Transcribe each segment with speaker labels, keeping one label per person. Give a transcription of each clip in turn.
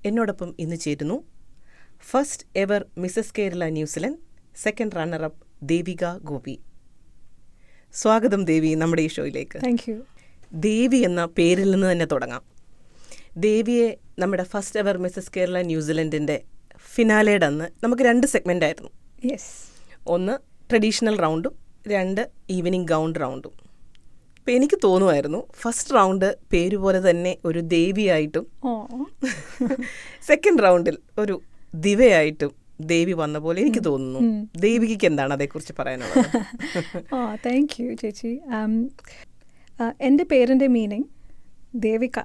Speaker 1: എന്നോടൊപ്പം ഇന്ന് ചേരുന്നു first ever Mrs Kerala New Zealand second runner up Devika Gopi. സ്വാഗതം ദേവി നമ്മുടെ ഈ ഷോയിലേക്ക്.
Speaker 2: Thank you.
Speaker 1: ദേവി എന്ന പേരിൽ നിന്ന് തന്നെ തുടങ്ങാം. ദേവിയെ നമ്മുടെ ഫസ്റ്റ് എവർ മിസസ് കേരള ന്യൂസിലൻഡിൻ്റെ ഫിനാലയുടെ അന്ന് നമുക്ക് 2 സെഗ്മെൻ്റ് ആയിരുന്നു.
Speaker 2: യെസ്.
Speaker 1: ഒന്ന് ട്രഡീഷണൽ റൗണ്ടും 2 ഈവനിങ് ഗൗൺ റൗണ്ടും. അപ്പോൾ എനിക്ക് തോന്നുമായിരുന്നു ഫസ്റ്റ് റൗണ്ട് പേരുപോലെ തന്നെ ഒരു ദേവിയായിട്ടും സെക്കൻഡ് റൗണ്ടിൽ ഒരു ദിവയായിട്ടും ദേവി വന്ന പോലെ എനിക്ക് തോന്നുന്നു. ദേവികയ്ക്ക് എന്താണ് അതേക്കുറിച്ച് പറയാനുള്ളത്?
Speaker 2: താങ്ക് യു ചേച്ചി. എൻ്റെ പേരിൻ്റെ മീനിങ് ദേവിക,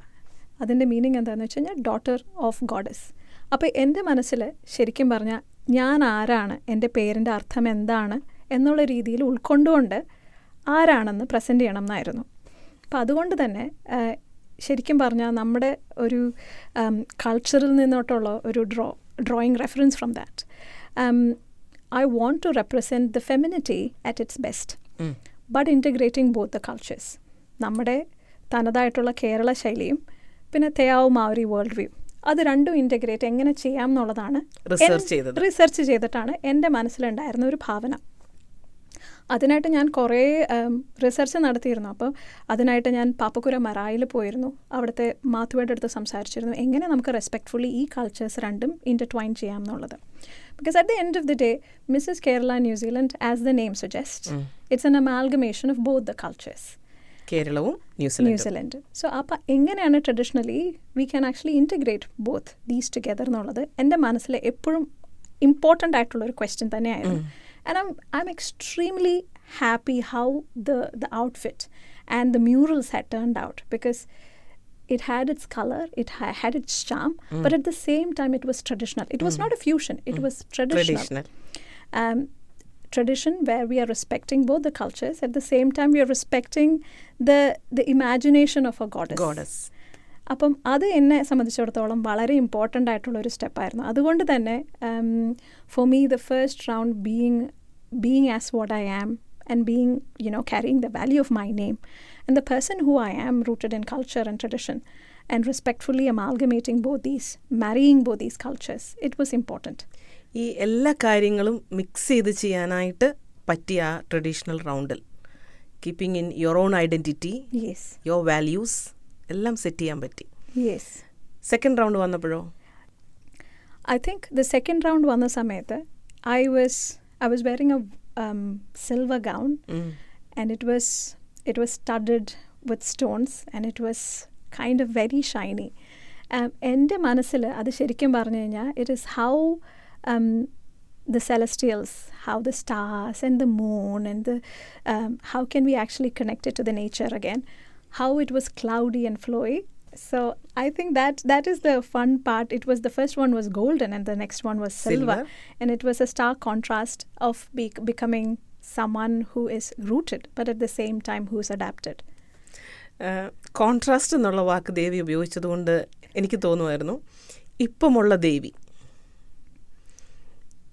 Speaker 2: അതിൻ്റെ മീനിങ് എന്താണെന്ന് വെച്ച് കഴിഞ്ഞാൽ ഡോട്ടർ ഓഫ് ഗോഡസ്. അപ്പോൾ എൻ്റെ മനസ്സിൽ ശരിക്കും പറഞ്ഞാൽ ഞാൻ ആരാണ്, എൻ്റെ പേരിൻ്റെ അർത്ഥം എന്താണ് എന്നുള്ള രീതിയിൽ ഉൾക്കൊണ്ടുകൊണ്ട് ആരാണെന്ന് പ്രസൻറ്റ് ചെയ്യണം എന്നായിരുന്നു. അപ്പോൾ അതുകൊണ്ട് തന്നെ ശരിക്കും പറഞ്ഞാൽ നമ്മുടെ ഒരു കൾച്ചറിൽ നിന്നോട്ടുള്ള ഒരു drawing reference from that. I want to represent the femininity at its best, but integrating both the cultures. നമ്മുടെ തനതായിട്ടുള്ള കേരള ശൈലിയും പിന്നെ തെയാവ് മാവരി വേൾഡ് വ്യൂ, അത് രണ്ടും ഇൻറ്റഗ്രേറ്റ് എങ്ങനെ ചെയ്യാം എന്നുള്ളതാണ് റിസർച്ച് ചെയ്തിട്ടാണ് എൻ്റെ മനസ്സിലുണ്ടായിരുന്ന ഒരു ഭാവന. അതിനായിട്ട് ഞാൻ കുറേ റിസർച്ച് നടത്തിയിരുന്നു. അപ്പോൾ അതിനായിട്ട് ഞാൻ പാപ്പക്കുര മറായിൽ പോയിരുന്നു. അവിടുത്തെ മാത്തുവയുടെ അടുത്ത് സംസാരിച്ചിരുന്നു എങ്ങനെ നമുക്ക് റെസ്പെക്ട്ഫുള്ളി ഈ കൾച്ചേഴ്സ് രണ്ടും ഇൻ്റർട്വൈൻ ചെയ്യാം എന്നുള്ളത്. Because at the end of the day Mrs Kerala New Zealand as the name suggest it's an amalgamation of both the cultures,
Speaker 1: കേരളവും
Speaker 2: ന്യൂസിലൻഡ്. സോ അപ്പോൾ എങ്ങനെയാണ് traditionally we can actually integrate both these together എന്നുള്ളത് എൻ്റെ മനസ്സിൽ എപ്പോഴും important ആയിട്ടുള്ളൊരു question തന്നെയായിരുന്നു. And I'm extremely happy how the outfit and the murals had turned out, because it had its color, it had its charm, but at the same time it was traditional. It was not a fusion, it was traditional. Tradition where we are respecting both the cultures, at the same time we are respecting the imagination of a goddess. അപ്പം അത് എന്നെ സംബന്ധിച്ചിടത്തോളം വളരെ important ആയിട്ടുള്ളൊരു സ്റ്റെപ്പായിരുന്നു. അതുകൊണ്ട് തന്നെ for me the first round being as what I am and being carrying the value of my name and the person who I am, rooted in culture and tradition, and respectfully amalgamating marrying both these cultures, it was important.
Speaker 1: ഈ എല്ലാ കാര്യങ്ങളും mix ചെയ്ത് ചെയ്യാനായിട്ട് പറ്റിയ ആ traditional റൗണ്ടിൽ keeping in your own identity, your values എല്ലാം set ചെയ്യാൻ പറ്റി.
Speaker 2: യെസ്.
Speaker 1: സെക്കൻഡ് റൗണ്ട് വന്നപ്പോഴോ?
Speaker 2: I think the second round വന്ന സമയത്ത് I was wearing a silver gown and it was studded with stones and it was kind of very shiny. എൻ്റെ മനസ്സിൽ അത് ശരിക്കും പറഞ്ഞു കഴിഞ്ഞാൽ it is how the celestials, how the stars and the moon and how can we actually connect it to the nature again, how it was cloudy and flowy. So I think that is the fun part. It was, the first one was golden and the next one was silver. And it was a stark contrast of becoming someone who is rooted but at the same time who is adapted.
Speaker 1: Contrast എന്നുള്ള വാക്ക് ദേവി ഉപയോഗിച്ചതുകൊണ്ട് എനിക്ക് തോന്നുമായിരുന്നു ഇപ്പമുള്ള ദേവി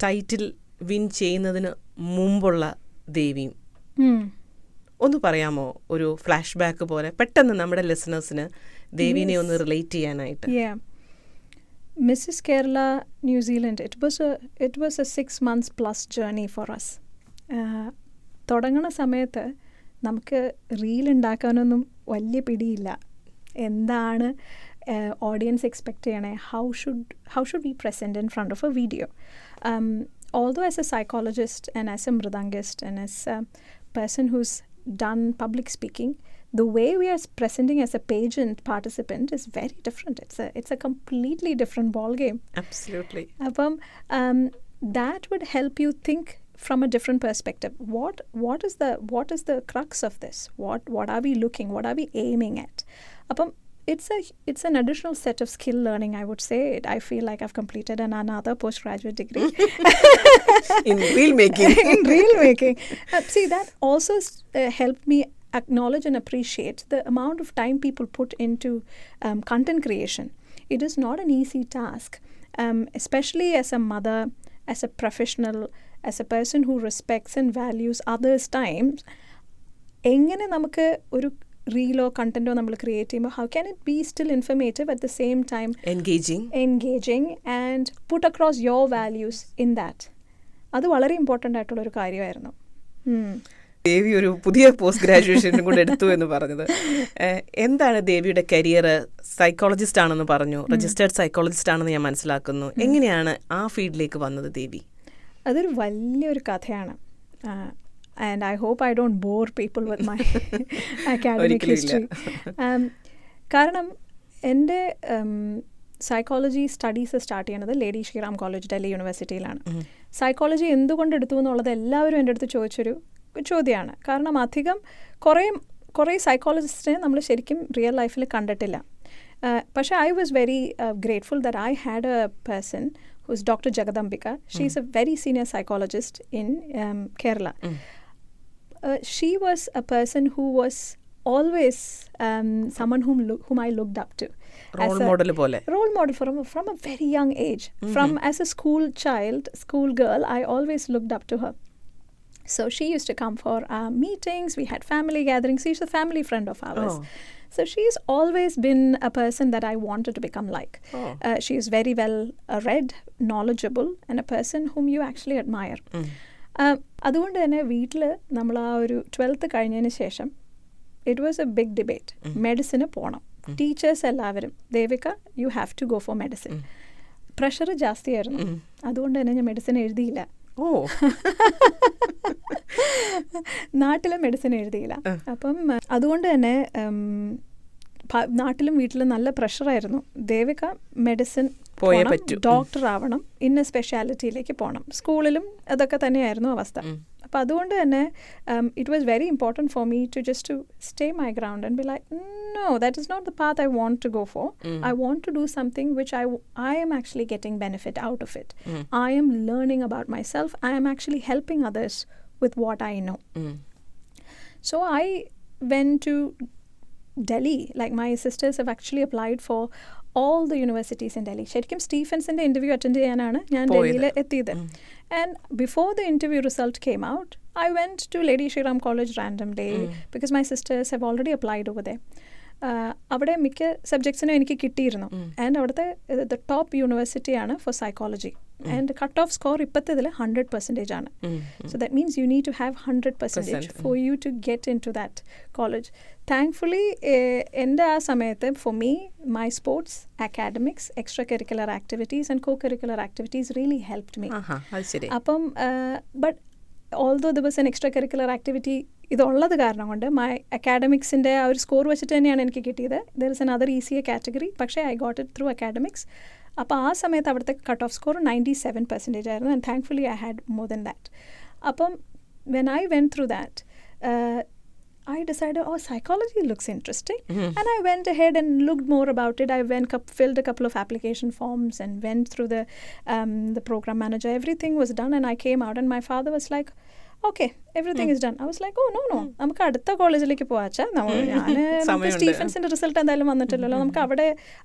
Speaker 1: title win ചെയ്യുന്നതിന് മുമ്പുള്ള ദേവിയും ഒന്ന് പറയാമോ? ഒരു flash back പോലെ പെട്ടെന്ന് നമ്മുടെ ലിസണേഴ്സിന് ദേവിനെ ഒന്ന് റിലേറ്റ് ചെയ്യാനായിട്ട്.
Speaker 2: Mrs Kerala New Zealand it was a 6 months plus journey for us. തുടങ്ങണ സമയത്ത് നമുക്ക് റീൽ ഉണ്ടാക്കാനൊന്നും വലിയ പിടിയില്ല. എന്താണ് ഓഡിയൻസ് എക്സ്പെക്റ്റ് ചെയ്യണേ, how should we present in front of a video. Although as a psychologist and as a mridangist and as a person who's done public speaking, the way we are presenting as a pageant participant is very different. It's a completely different ball game.
Speaker 1: Absolutely.
Speaker 2: That would help you think from a different perspective. What is the crux of this? What are we looking? What are we aiming at? It's an additional set of skill learning, I would say. I feel like I've completed another postgraduate degree
Speaker 1: in reel making.
Speaker 2: See, that also helped me acknowledge and appreciate the amount of time people put into content creation. It is not an easy task, especially as a mother, as a professional, as a person who respects and values others' time. എങ്ങനെ നമുക്ക് ഒരു റീലോ കണ്ടൻറ്റോ നമ്മൾ create ചെയ്യുമ്പോൾ how can it be still informative at the same time engaging and put across your values in that. അത് വളരെ important ആയിട്ടുള്ളൊരു കാര്യമായിരുന്നു.
Speaker 1: ദേവി ഒരു പുതിയ പോസ്റ്റ് ഗ്രാജുവേഷനും കൂടെ എടുത്തു എന്ന് പറഞ്ഞത്, എന്താണ് ദേവിയുടെ കരിയർ? സൈക്കോളജിസ്റ്റ് ആണെന്ന് പറഞ്ഞു, രജിസ്റ്റേർഡ് സൈക്കോളജിസ്റ്റ് ആണെന്ന് ഞാൻ മനസ്സിലാക്കുന്നു. എങ്ങനെയാണ് ആ ഫീൽഡിലേക്ക് വന്നത് ദേവി?
Speaker 2: അതൊരു വലിയൊരു കഥയാണ്. And I hope I don't bore people with my academic history. കാരണം എൻ്റെ സൈക്കോളജി സ്റ്റഡീസ് സ്റ്റാർട്ട് ചെയ്യുന്നത് ലേഡി ശ്രീറാം കോളേജ് ഡൽഹി യൂണിവേഴ്സിറ്റിയിലാണ്. സൈക്കോളജി എന്തുകൊണ്ട് എടുത്തു എന്നുള്ളത് എല്ലാവരും എൻ്റെ അടുത്ത് ചോദിച്ചൊരു ചോദ്യമാണ്. കാരണം അധികം കുറേ സൈക്കോളജിസ്റ്റിനെ നമ്മൾ ശരിക്കും റിയൽ ലൈഫിൽ കണ്ടിട്ടില്ല. പക്ഷേ I was very grateful that I had A person who's Dr. Jagadambika. She's a very senior psychologist in Kerala. She was a person who was always someone whom I looked up to.
Speaker 1: Role model
Speaker 2: from a very young age. From as a school girl, I always looked up to her. So she used to come for meetings. We had family gatherings. She's a family friend of ours. So she's always been a person that I wanted to become like. She is very well read, knowledgeable, and a person whom you actually admire. അതുകൊണ്ട് തന്നെ വീട്ടിൽ നമ്മൾ ആ ഒരു 12th കഴിഞ്ഞതിന് ശേഷം it was a big debate. മെഡിസിന് പോകണം. ടീച്ചേഴ്സ് എല്ലാവരും, Devika you have to go for medicine. Pressure ജാസ്തിയായിരുന്നു. അതുകൊണ്ട് തന്നെ ഞാൻ മെഡിസിൻ എഴുതിയില്ല. നാട്ടിലെ മെഡിസിൻ എഴുതിയില്ല. അപ്പം അതുകൊണ്ട് തന്നെ നാട്ടിലും വീട്ടിലും നല്ല പ്രഷറായിരുന്നു. ദേവിക മെഡിസിൻ പോകണം, ഡോക്ടർ ആവണം, ഇന്ന സ്പെഷ്യാലിറ്റിയിലേക്ക് പോകണം. സ്കൂളിലും അതൊക്കെ തന്നെയായിരുന്നു അവസ്ഥ. അപ്പം അതുകൊണ്ട് തന്നെ it was very important for me to just to stay my ground and be like no, that is not the path I want to go for. I want to do something which I am actually getting benefit out of it. I am learning about myself. I am actually helping others with what I know. So I went to Delhi. Like my sisters have actually applied for all the universities in Delhi. ശരിക്കും സ്റ്റീഫൻസിൻ്റെ interview attend ചെയ്യാനാണ് ഞാൻ ഡൽഹിയിൽ എത്തിയത്. And before the interview result came out, I went to Lady Shriram College randomly because my sisters have already applied over there. അവിടെ മിക്ക സബ്ജക്ട്സിനും എനിക്ക് കിട്ടിയിരുന്നു. And അവിടുത്തെ ദ ടോപ്പ് യൂണിവേഴ്സിറ്റിയാണ് for psychology. And cut off score ഇപ്പോഴത്തേതിൽ 100% ആണ്. So that means you need to have 100% for you to get into that college. Thankfully എൻ്റെ ആ സമയത്ത് for me my sports, academics, extra curricular activities and co curricular activities really helped me. അപ്പം but although there was an extracurricular activity ഇതുള്ളത് കാരണം കൊണ്ട് my അക്കാഡമിക്സിൻ്റെ ആ ഒരു score വെച്ചിട്ട് തന്നെയാണ് എനിക്ക് കിട്ടിയത്. There is another easier category, പക്ഷേ I got it through academics. അപ്പോൾ ആ സമയത്ത് അവിടുത്തെ കട്ട് ഓഫ് സ്കോർ 97% ആയിരുന്നു. And thankfully I had more than that. അപ്പം when I went through that I decided, psychology looks interesting. And I went ahead and looked more about it. I filled a couple of application forms and went through the program manager. Everything was done and I came out and my father was like, okay, everything is done. I was like, oh, no. നമുക്ക് അടുത്ത കോളേജിലേക്ക് പോവാച്ചാ. ഞാൻ സ്റ്റീഫൻസിൻ്റെ result എന്തായാലും വന്നിട്ടില്ലല്ലോ, നമുക്ക്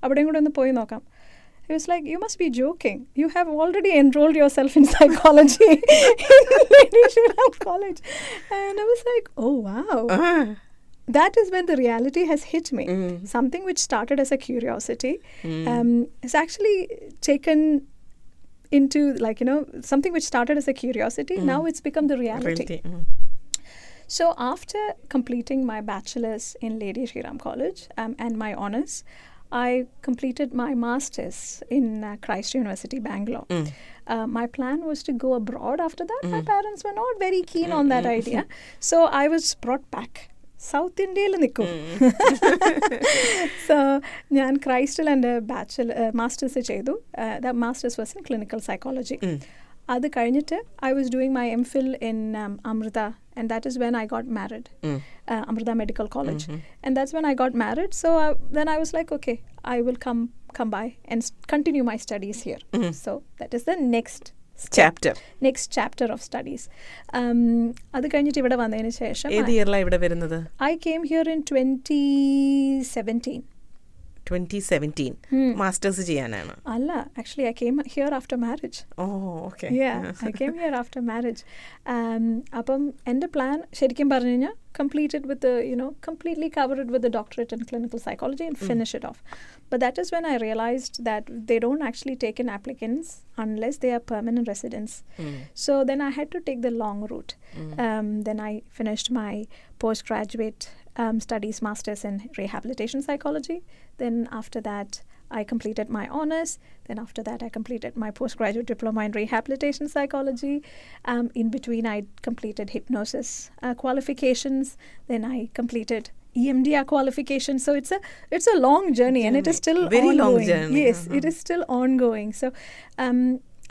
Speaker 2: അവിടെയും കൂടെ ഒന്ന് പോയി നോക്കാം. He was like, you must be joking. You have already enrolled yourself in psychology in Lady Shriram College. And I was like, oh, wow. That is when the reality has hit me. Something which started as a curiosity has actually taken into, like, something which started as a curiosity. Now it's become the reality. So after completing my bachelor's in Lady Shriram College and my honours, I completed my master's in Christ University, Bangalore. My plan was to go abroad after that. My parents were not very keen on that idea. So I was brought back. South India il nikku. So njan Christil and master's chedu. That master's was in clinical psychology. അത് കഴിഞ്ഞിട്ട് I was doing my MPhil in Amrita, and that is when I got married. Amrita Medical College. And that's when I got married. So then I was like, okay, I will come by and continue my studies here. So that is the next chapter of studies. അത് കഴിഞ്ഞിട്ട് ഇവിടെ വന്നതിന് ശേഷം
Speaker 1: ഏത് ഇയറിലാണ് ഇവിടെ വരുന്നത്?
Speaker 2: I came here in 2017.
Speaker 1: 2017 masters ചെയ്യാനാണ്.
Speaker 2: അല്ല, actually I came here after marriage.
Speaker 1: Okay.
Speaker 2: I came here after marriage. അപ്പം എൻ്റെ പ്ലാൻ ശരിക്കും പറഞ്ഞു കഴിഞ്ഞാൽ complete it with the, completely cover it with the doctorate in clinical psychology and finish it off. But that is when I realized that they don't actually take in applicants unless they are permanent residents. So then I had to take the long route. Then I finished my postgraduate studies, masters in rehabilitation psychology. Then after that I completed my honors. Then after that I completed my postgraduate diploma in rehabilitation psychology. In between I completed hypnosis qualifications. Then I completed EMDR qualification. So it's a long journey and it is still
Speaker 1: very
Speaker 2: ongoing.
Speaker 1: long journey.
Speaker 2: Yes, it is still ongoing. So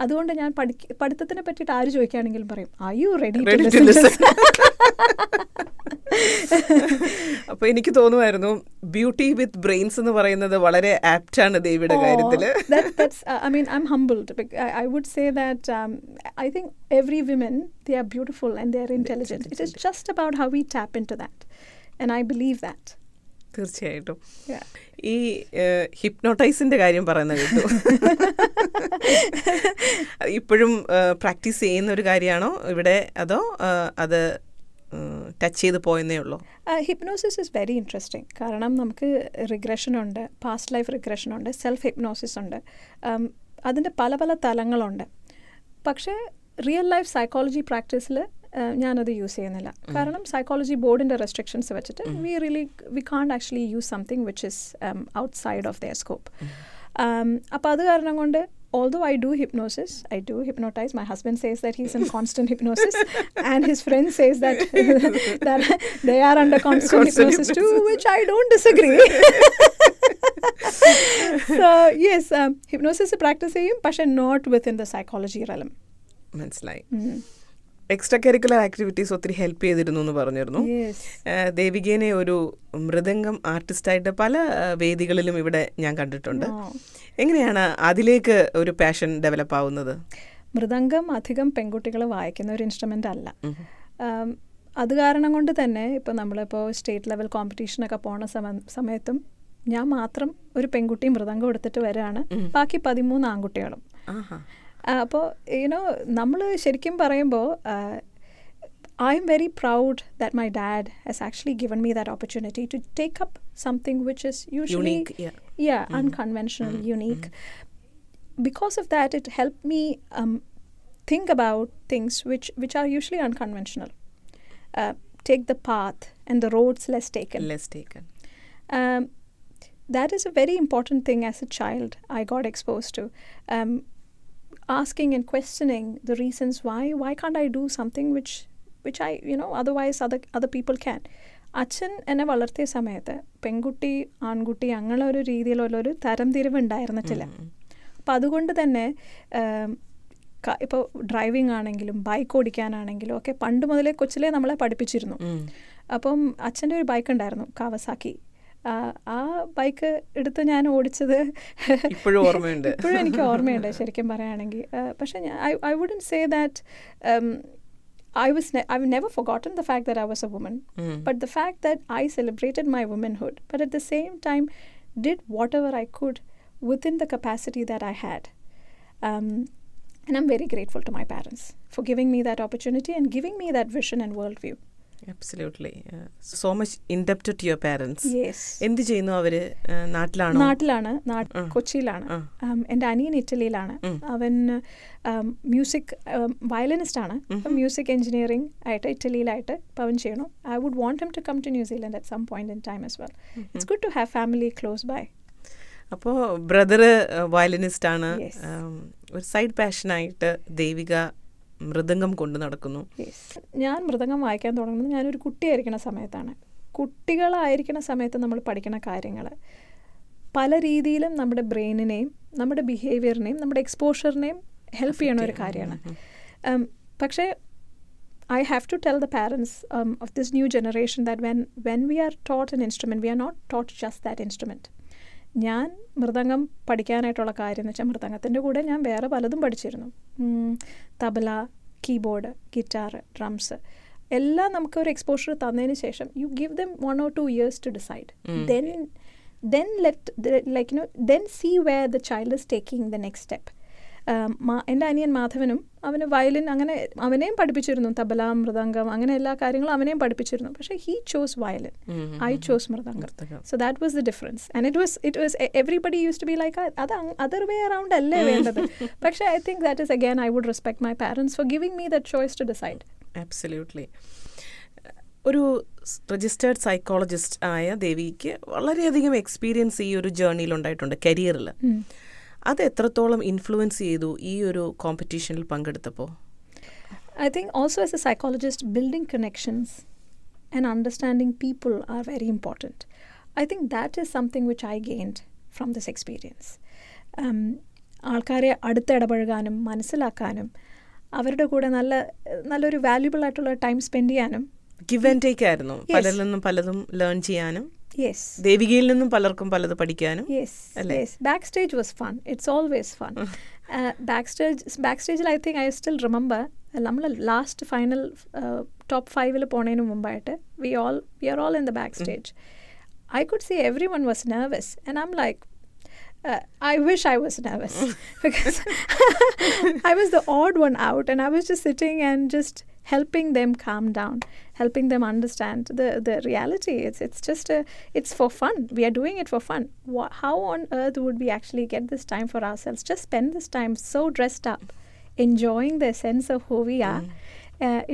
Speaker 2: അതുകൊണ്ട് ഞാൻ പഠിത്തത്തിനെ പറ്റിയിട്ട് ആര് ചോദിക്കുകയാണെങ്കിലും പറയും, are you ready to listen?
Speaker 1: അപ്പൊ എനിക്ക് തോന്നുമായിരുന്നു beauty with brains എന്ന് പറയുന്നത് വളരെ ആപ്റ്റാണ് ദേവിയുടെ കാര്യത്തില്.
Speaker 2: I'm humbled. I would say that I think every woman, they are beautiful and they are intelligent. It is just about how we tap into that, and I believe that.
Speaker 1: തീർച്ചയായിട്ടും. ഈ ഹിപ്നോട്ടൈസിന്റെ കാര്യം പറയുന്നത് കേട്ടു. ഇപ്പോഴും പ്രാക്ടീസ് ചെയ്യുന്ന ഒരു കാര്യമാണോ ഇവിടെ, അതോ അത് ടച്ച് ചെയ്ത് പോയെന്നേ ഉള്ളൂ?
Speaker 2: Hypnosis is very interesting. കാരണം നമുക്ക് റിഗ്രഷൻ ഉണ്ട്, പാസ്റ്റ് ലൈഫ് റിഗ്രഷൻ ഉണ്ട്, സെൽഫ് ഹിപ്നോസിസ് ഉണ്ട്. അതിൻ്റെ പല പല തലങ്ങളുണ്ട്. പക്ഷേ റിയൽ ലൈഫ് സൈക്കോളജി പ്രാക്ടീസിൽ ഞാനത് യൂസ് ചെയ്യുന്നില്ല. കാരണം സൈക്കോളജി ബോർഡിൻ്റെ റെസ്ട്രിക്ഷൻസ് വെച്ചിട്ട് വി കാണ്ട് actually use something which is outside of their scope. അപ്പോൾ അത് കാരണം കൊണ്ട് although I do hypnosis, I do hypnotize. My husband says that he's in constant hypnosis and his friend says that they are under constant hypnosis too, which I don't disagree. So yes, hypnosis practice ചെയ്യും, പക്ഷേ not within the psychology realm.
Speaker 1: മനസ്സിലായി. Extra curricular activities ഒത്തിരി help ചെയ്തിരുന്നു എന്ന് പറഞ്ഞിരുന്നു. ദേവികേനെ ഒരു മൃദംഗം ആർട്ടിസ്റ്റായിട്ട് പല വേദികളിലും ഇവിടെ ഞാൻ കണ്ടിട്ടുണ്ട്. എങ്ങനെയാണ് അതിലേക്ക് ഒരു പാഷൻ ഡെവലപ്പ് ആവുന്നത്?
Speaker 2: മൃദംഗം അധികം പെൺകുട്ടികൾ വായിക്കുന്ന ഒരു ഇൻസ്ട്രുമെൻ്റ് അല്ല. അത് കാരണം കൊണ്ട് തന്നെ ഇപ്പോൾ നമ്മളിപ്പോൾ സ്റ്റേറ്റ് ലെവൽ കോമ്പറ്റീഷനൊക്കെ പോണ സമയത്തും ഞാൻ മാത്രം ഒരു പെൺകുട്ടി മൃദംഗം എടുത്തിട്ട് വരികയാണ്, ബാക്കി 13 ആൺകുട്ടികളും. അപ്പോൾ നമ്മൾ ശരിക്കും പറയുമ്പോൾ I am very proud that my dad has actually given me that opportunity to take up something which is usually unique, unconventional, unique. Because of that, it helped me think about things which are usually unconventional. Take the path and the roads less taken. That is a very important thing as a child I got exposed to. Asking and questioning the reasons why can't I do something which I otherwise other people can. അച്ഛൻ എന്നെ വളർത്തിയ സമയത്ത് പെൺകുട്ടി ആൺകുട്ടി അങ്ങനെ ഒരു രീതിയിലുള്ളൊരു തരംതിരിവ് ഉണ്ടായിരുന്നിട്ടില്ല. അപ്പം അതുകൊണ്ട് തന്നെ ഇപ്പോൾ ഡ്രൈവിംഗ് ആണെങ്കിലും ബൈക്ക് ഓടിക്കാനാണെങ്കിലും ഒക്കെ പണ്ട് മുതലേ കൊച്ചിലേ നമ്മളെ പഠിപ്പിച്ചിരുന്നു. അപ്പം അച്ഛൻ്റെ ഒരു ബൈക്ക് ഉണ്ടായിരുന്നു, കാവസാക്കി. ആ ബൈക്ക് എടുത്ത് ഞാൻ ഓടിച്ചത്
Speaker 1: ഇപ്പോഴും
Speaker 2: എനിക്ക് ഓർമ്മയുണ്ട് ശരിക്കും പറയുകയാണെങ്കിൽ. പക്ഷേ I wouldn't say that I've never forgotten the fact that I was a woman, but the fact that I celebrated my womanhood, but at the same time did whatever I could within the capacity that I had. And I'm very grateful to my parents for giving me that opportunity and giving me that vision and worldview.
Speaker 1: Absolutely. So much indebted to your parents.
Speaker 2: Yes.
Speaker 1: എന്ത് ചെയ്യുന്നു അവര്?
Speaker 2: നാട്ടിലാണ്, കൊച്ചിയിലാണ്. എൻ്റെ അനിയൻ ഇറ്റലിയിലാണ്. അവൻ music violinist ആണ്. Music engineering ആയിട്ട് ഇറ്റലിയിലായിട്ട് ഇപ്പോൾ അവൻ ചെയ്യണം. I would want him to come to New Zealand at some point in time as well. It's good to have family close by.
Speaker 1: അപ്പോൾ ബ്രദർ വയലിനിസ്റ്റ് ആണ്. ഒരു സൈഡ് പാഷനായിട്ട് ദേവിക മൃദംഗം കൊണ്ട് നടക്കുന്നു.
Speaker 2: ഞാൻ മൃദംഗം വായിക്കാൻ തുടങ്ങുന്നത് ഞാനൊരു കുട്ടിയായിരിക്കുന്ന സമയത്താണ്. കുട്ടികളായിരിക്കുന്ന സമയത്ത് നമ്മൾ പഠിക്കുന്ന കാര്യങ്ങൾ പല രീതിയിലും നമ്മുടെ ബ്രെയിനിനെയും നമ്മുടെ ബിഹേവിയറിനെയും നമ്മുടെ എക്സ്പോഷറിനെയും ഹെൽപ്പ് ചെയ്യണ ഒരു കാര്യമാണ്. പക്ഷേ I have to tell the parents of this new generation that when we are taught an instrument, we are not taught just that instrument. ഞാൻ മൃദംഗം പഠിക്കാനായിട്ടുള്ള കാര്യം എന്ന് വെച്ചാൽ മൃദംഗത്തിൻ്റെ കൂടെ ഞാൻ വേറെ പലതും പഠിച്ചിരുന്നു. തബല, കീബോർഡ്, ഗിറ്റാർ, ഡ്രംസ് എല്ലാം നമുക്ക് ഒരു എക്സ്പോഷർ തന്നതിന് ശേഷം you give them 1 or 2 years to decide. then then see where the child is taking the next step. എൻ്റെ അനിയൻ മാധവനും അവന് വയലിൻ അങ്ങനെ അവനെയും പഠിപ്പിച്ചിരുന്നു, തബല, മൃദംഗം, അങ്ങനെ എല്ലാ കാര്യങ്ങളും അവനെയും പഠിപ്പിച്ചിരുന്നു. പക്ഷേ he chose violin, I chose mridangam. So that was the difference. And it was everybody used to be like, അത് other way around അല്ലേ വേണ്ടത്. പക്ഷേ I think that is, again, I would respect my parents for giving me that choice to decide.
Speaker 1: Absolutely. ഒരു registered psychologist ആയ ദേവിക്ക് വളരെയധികം experience ഈ ഒരു ജേർണിയിൽ ഉണ്ടായിട്ടുണ്ട്, കരിയറിൽ. അത് എത്രത്തോളം ഇൻഫ്ലുവൻസ് ചെയ്തു ഈ ഒരു കോമ്പറ്റീഷനിൽ പങ്കെടുത്തപ്പോൾ?
Speaker 2: I think also as a psychologist, building connections and understanding people are very important. I think that is something which I gained from this experience. ആൾക്കാരെ അടുത്തിടപഴകാനും മനസ്സിലാക്കാനും അവരുടെ കൂടെ നല്ലൊരു വാല്യുബിൾ ആയിട്ടുള്ള ടൈം സ്പെൻഡ് ചെയ്യാനും.
Speaker 1: ഗിവ് ആൻഡ് ടേക്ക് ആയിരുന്നു, പലരിൽ നിന്നും പലതും ലേൺ ചെയ്യാനും.
Speaker 2: Yes.
Speaker 1: ദേവികയിൽ നിന്നും പലർക്കും പലത് പഠിക്കാനും.
Speaker 2: Yes. Backstage was fun. It's always fun. Backstage I think I still remember നമ്മൾ ലാസ്റ്റ് ഫൈനൽ ടോപ്പ് 5 പോണതിന് മുമ്പായിട്ട് we are all in the backstage. I could see everyone was nervous and I'm like, I wish I was nervous because I was the odd one out and I was just sitting and just helping them calm down, helping them understand the reality. It's just it's for fun. We are doing it for fun. How on earth would we actually get this time for ourselves? Just spend this time so dressed up, enjoying the sense of who we are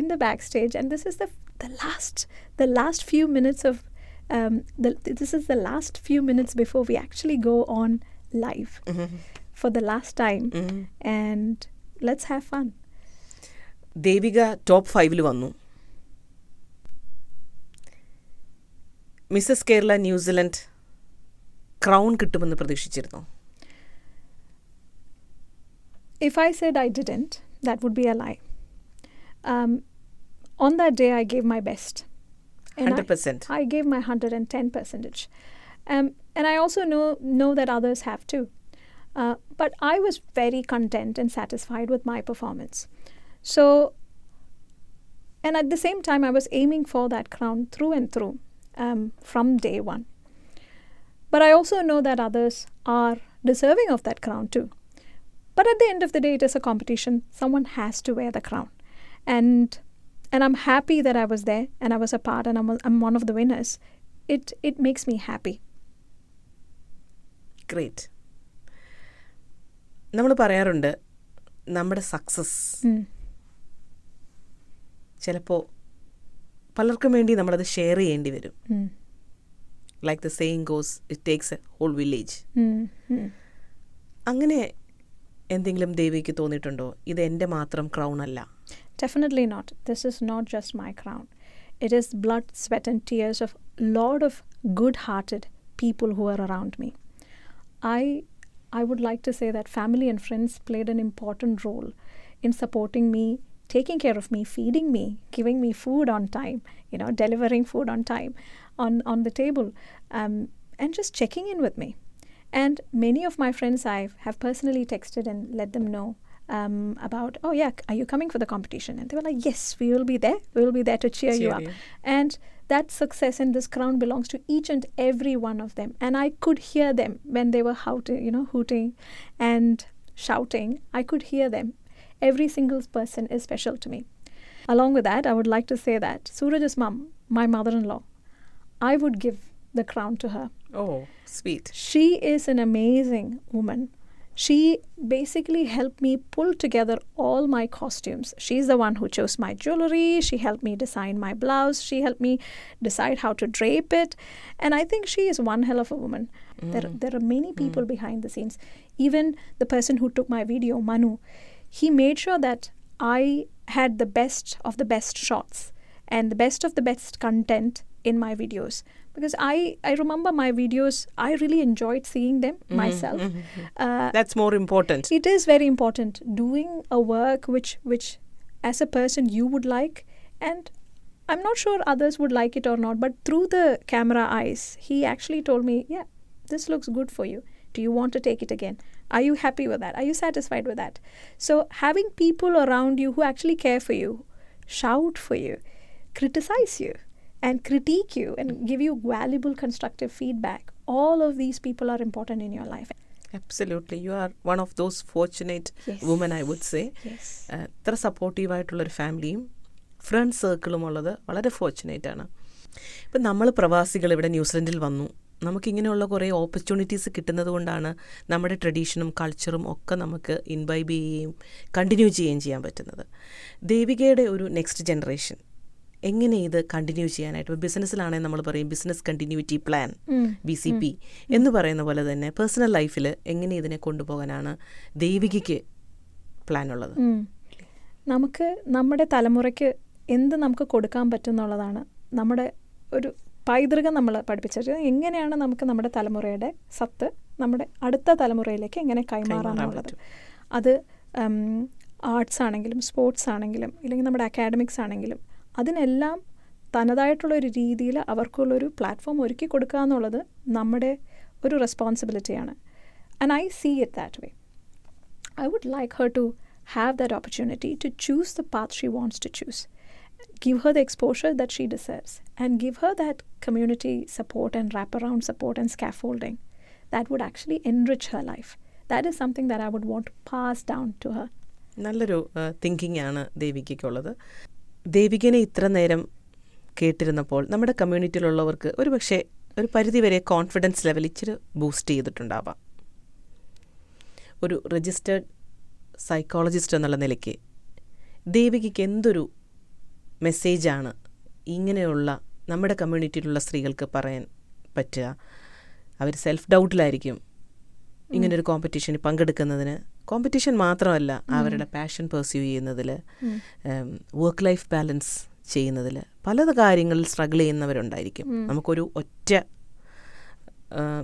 Speaker 2: in the backstage. And this is the last few minutes of this is the last few minutes before we actually go on live for the last time. And let's have fun.
Speaker 1: Devika top 5 വന്നു. Mrs Kerala New Zealand crown കിട്ടുമെന്ന് പ്രതീക്ഷിച്ചിരുന്നു?
Speaker 2: If I said I didn't, that would be a lie. On that day I gave my best.
Speaker 1: 100%.
Speaker 2: I gave my 110%. And I also know that others have too. But I was very content and satisfied with my performance. So, and at the same time, I was aiming for that crown through and through from day one. But I also know that others are deserving of that crown too. But at the end of the day, it is a competition. Someone has to wear the crown. And I'm happy that I was there and I was a part and I'm one of the winners. It makes me happy.
Speaker 1: Great. നമ്മൾ പറയാറുണ്ട് നമ്മുടെ success ചിലപ്പോൾ പലർക്കും വേണ്ടി നമ്മളത് share ചെയ്യേണ്ടി വരും. Like the saying goes, it takes a whole village. അങ്ങനെ എന്തെങ്കിലും ദേവിക്ക് തോന്നിയിട്ടുണ്ടോ, ഇത് എൻ്റെ മാത്രം ക്രൗൺ അല്ല?
Speaker 2: Definitely not. This is not just my crown. It is blood, sweat and tears of a lot of good-hearted people who are around me. I would like to say that family and friends played an important role in supporting me, taking care of me, feeding me, giving me food on time, delivering food on time on the table, and just checking in with me. And many of my friends I have personally texted and let them know about, oh yeah, are you coming for the competition? And they were like, yes, we will be there. We will be there to cheer you up. And that success and this crown belongs to each and every one of them. And I could hear them when they were hooting and shouting. I could hear them. Every single person is special to me. Along with that, I would like to say that Suraj's mum, my mother-in-law, I would give the crown to her.
Speaker 1: Oh, sweet.
Speaker 2: She is an amazing woman. She basically helped me pull together all my costumes. She's the one who chose my jewelry. She helped me design my blouse. She helped me decide how to drape it. And I think she is one hell of a woman. There are many people behind the scenes. Even the person who took my video, Manu, he made sure that I had the best of the best shots and the best of the best content in my videos. Because I remember my videos, I really enjoyed seeing them myself.
Speaker 1: That's more important.
Speaker 2: It is very important. Doing a work which as a person you would like, and I'm not sure others would like it or not, but through the camera eyes, he actually told me, yeah, this looks good for you. Do you want to take it again? Are you happy with that? Are you satisfied with that? So having people around you who actually care for you, shout for you, criticize you, and critique you and give you valuable constructive feedback, all of these people are important in your life.
Speaker 1: Absolutely. You are one of those fortunate
Speaker 2: Yes.
Speaker 1: women, I would say.
Speaker 2: Yes.
Speaker 1: ഇത്ര സപ്പോർട്ടീവായിട്ടുള്ളൊരു ഫാമിലിയും front സർക്കിളും ഉള്ളത് വളരെ fortunate ആണ്. ഇപ്പം നമ്മൾ പ്രവാസികൾ ഇവിടെ ന്യൂസിലൻഡിൽ വന്നു, നമുക്കിങ്ങനെയുള്ള കുറേ ഓപ്പർച്യൂണിറ്റീസ് കിട്ടുന്നത് കൊണ്ടാണ് നമ്മുടെ ട്രഡീഷനും കൾച്ചറും ഒക്കെ നമുക്ക് ഇൻവൈബ് ചെയ്യുകയും കണ്ടിന്യൂ ചെയ്യുകയും ചെയ്യാൻ പറ്റുന്നത്. ദേവികയുടെ ഒരു നെക്സ്റ്റ് ജനറേഷൻ എങ്ങനെ ഇത് കണ്ടിന്യൂ ചെയ്യാനായിട്ട്, ഇപ്പോൾ ബിസിനസ്സിലാണെങ്കിൽ നമ്മൾ പറയും ബിസിനസ് കണ്ടിന്യൂറ്റി പ്ലാൻ, BCP എന്ന് പറയുന്ന പോലെ തന്നെ പേഴ്സണൽ ലൈഫിൽ എങ്ങനെ ഇതിനെ കൊണ്ടുപോകാനാണ് ദേവികയ്ക്ക് പ്ലാൻ ഉള്ളത്?
Speaker 2: നമുക്ക് നമ്മുടെ തലമുറയ്ക്ക് എന്ത് നമുക്ക് കൊടുക്കാൻ പറ്റും എന്നുള്ളതാണ് നമ്മുടെ ഒരു പൈതൃകം നമ്മൾ പഠിപ്പിച്ചത്. എങ്ങനെയാണ് നമുക്ക് നമ്മുടെ തലമുറയുടെ സത്ത് നമ്മുടെ അടുത്ത തലമുറയിലേക്ക് എങ്ങനെ കൈമാറാനുള്ളത്. അത് ആർട്സ് ആണെങ്കിലും സ്പോർട്സ് ആണെങ്കിലും ഇല്ലെങ്കിൽ നമ്മുടെ അക്കാഡമിക്സ് ആണെങ്കിലും അതിനെല്ലാം തനതായിട്ടുള്ളൊരു രീതിയിൽ അവർക്കുള്ളൊരു പ്ലാറ്റ്ഫോം ഒരുക്കി കൊടുക്കുക എന്നുള്ളത് നമ്മുടെ ഒരു റെസ്പോൺസിബിലിറ്റിയാണ്. And I see it that way. I would like her to have that opportunity to choose the path she wants to choose. Give her the exposure that she deserves and give her that community support and wraparound support and scaffolding that would actually enrich her life. That is something that I would want to pass down to her.
Speaker 1: നല്ലൊരു thinking ആണ് ദേവികയ്ക്കുള്ളത്. ദേവികനെ ഇത്ര നേരം കേട്ടിരുന്നപ്പോൾ നമ്മുടെ കമ്മ്യൂണിറ്റിയിലുള്ളവർക്ക് ഒരു പക്ഷേ ഒരു പരിധിവരെ confidence level ഇച്ചിരി ബൂസ്റ്റ് ചെയ്തിട്ടുണ്ടാവാം. ഒരു രജിസ്റ്റേർഡ് സൈക്കോളജിസ്റ്റ് എന്നുള്ള നിലയ്ക്ക് ദേവികയ്ക്ക് എന്തൊരു മെസ്സേജാണ് ഇങ്ങനെയുള്ള നമ്മുടെ കമ്മ്യൂണിറ്റിയിലുള്ള സ്ത്രീകൾക്ക് പറയാൻ പറ്റുക? അവർ സെൽഫ് ഡൗട്ടിലായിരിക്കും ഇങ്ങനൊരു കോമ്പറ്റീഷന് പങ്കെടുക്കുന്നതിന്. കോമ്പറ്റീഷൻ മാത്രമല്ല, അവരുടെ പാഷൻ പെർസ്യൂ ചെയ്യുന്നതിൽ, വർക്ക് ലൈഫ് ബാലൻസ് ചെയ്യുന്നതിൽ പല കാര്യങ്ങളിൽ സ്ട്രഗിൾ ചെയ്യുന്നവരുണ്ടായിരിക്കും. നമുക്കൊരു ഒറ്റ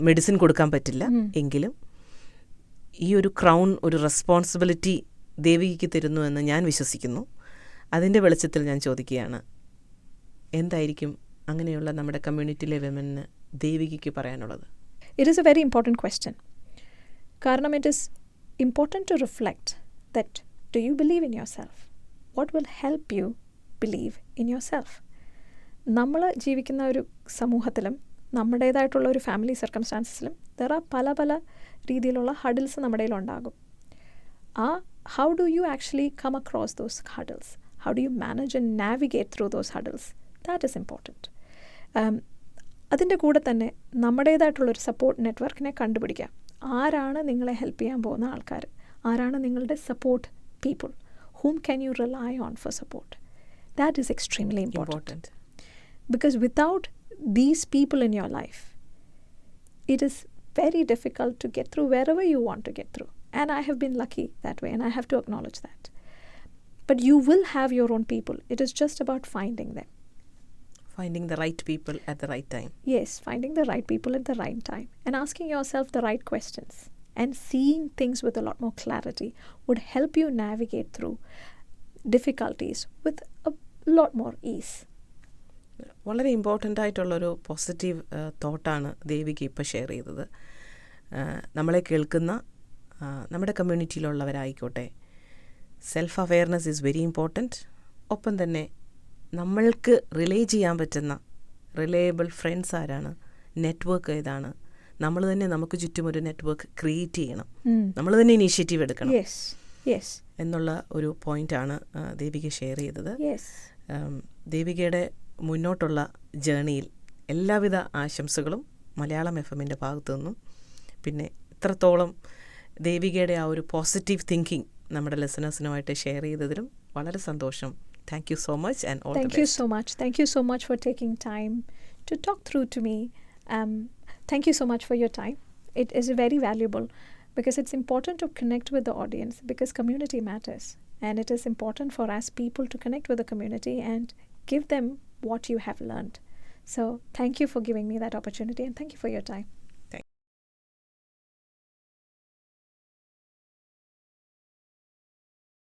Speaker 1: മെഡിസിൻ കൊടുക്കാൻ പറ്റില്ല, എങ്കിലും ഈ ഒരു ക്രൗൺ ഒരു റെസ്പോൺസിബിലിറ്റി ദേവികയ്ക്ക് തരുന്നു എന്ന് ഞാൻ വിശ്വസിക്കുന്നു. അതിൻ്റെ വെളിച്ചത്തിൽ ഞാൻ ചോദിക്കുകയാണ്, എന്തായിരിക്കും അങ്ങനെയുള്ള നമ്മുടെ കമ്മ്യൂണിറ്റിയിലെ വിമന് ദേവികയ്ക്ക് പറയാനുള്ളത്?
Speaker 2: It is a very important question. കാരണം it is important to reflect that do you believe in yourself? What will help you believe in yourself? നമ്മൾ ജീവിക്കുന്ന ഒരു സമൂഹത്തിലും നമ്മുടേതായിട്ടുള്ള ഒരു ഫാമിലി സർക്കംസ്റ്റാൻസസിലും there are പല രീതിയിലുള്ള ഹഡിൽസ് നമ്മുടെ കയ്യിലുണ്ടാകും. How do you actually come across those hurdles? How do you manage and navigate through those hurdles? That is important. അതിൻ്റെ കൂടെ തന്നെ നമ്മുടേതായിട്ടുള്ളൊരു സപ്പോർട്ട് നെറ്റ്വർക്കിനെ കണ്ടുപിടിക്കുക. ആരാണ് നിങ്ങളെ ഹെൽപ്പ് ചെയ്യാൻ പോകുന്ന ആൾക്കാർ? ആരാണ് നിങ്ങളുടെ support people? Whom can you rely on for support? That is extremely important. Because without these people in your life, it is very difficult to get through wherever you want to get through. And I have been lucky that way, and I have to acknowledge that. But you will have your own people. It is just about finding them.
Speaker 1: Finding the right people at the right time.
Speaker 2: Yes, finding the right people at the right time. And asking yourself the right questions. And seeing things with a lot more clarity would help you navigate through difficulties with a lot more ease.
Speaker 1: വളരെ important ആയിട്ടുള്ളൊരു positive തോട്ടാണ് ദേവിക ഇപ്പോൾ share ചെയ്തത്. നമ്മളെ കേൾക്കുന്ന നമ്മുടെ കമ്മ്യൂണിറ്റിയിലുള്ളവരായിക്കോട്ടെ, self awareness is very important. ഒപ്പം തന്നെ നമ്മൾക്ക് റിലേ ചെയ്യാൻ പറ്റുന്ന റിലയബിൾ ഫ്രണ്ട്സ് ആരാണ്, നെറ്റ്വർക്ക് ഏതാണ്, നമ്മൾ തന്നെ നമുക്ക് ചുറ്റും ഒരു നെറ്റ്വർക്ക് ക്രിയേറ്റ് ചെയ്യണം, നമ്മൾ തന്നെ ഇനീഷ്യേറ്റീവ് എടുക്കണം എന്നുള്ള ഒരു പോയിൻ്റാണ് ദേവിക ഷെയർ ചെയ്തത്. ദേവികയുടെ മുന്നോട്ടുള്ള ജേണിയിൽ എല്ലാവിധ ആശംസകളും മലയാളം FM-ൻ്റെ ഭാഗത്തു നിന്നും. പിന്നെ ഇത്രത്തോളം ദേവികയുടെ ആ ഒരു പോസിറ്റീവ് തിങ്കിങ് നമ്മുടെ ലിസണേഴ്സിനുമായിട്ട് ഷെയർ ചെയ്തതിലും വളരെ സന്തോഷം. Thank you so much and all the best.
Speaker 2: Thank you so much. Thank you so much for taking time to talk through to me. Thank you so much for your time. It is very valuable because it's important to connect with the audience because community matters. And it is important for us people to connect with the community and give them what you have learned. So thank you for giving me that opportunity and thank you for your time.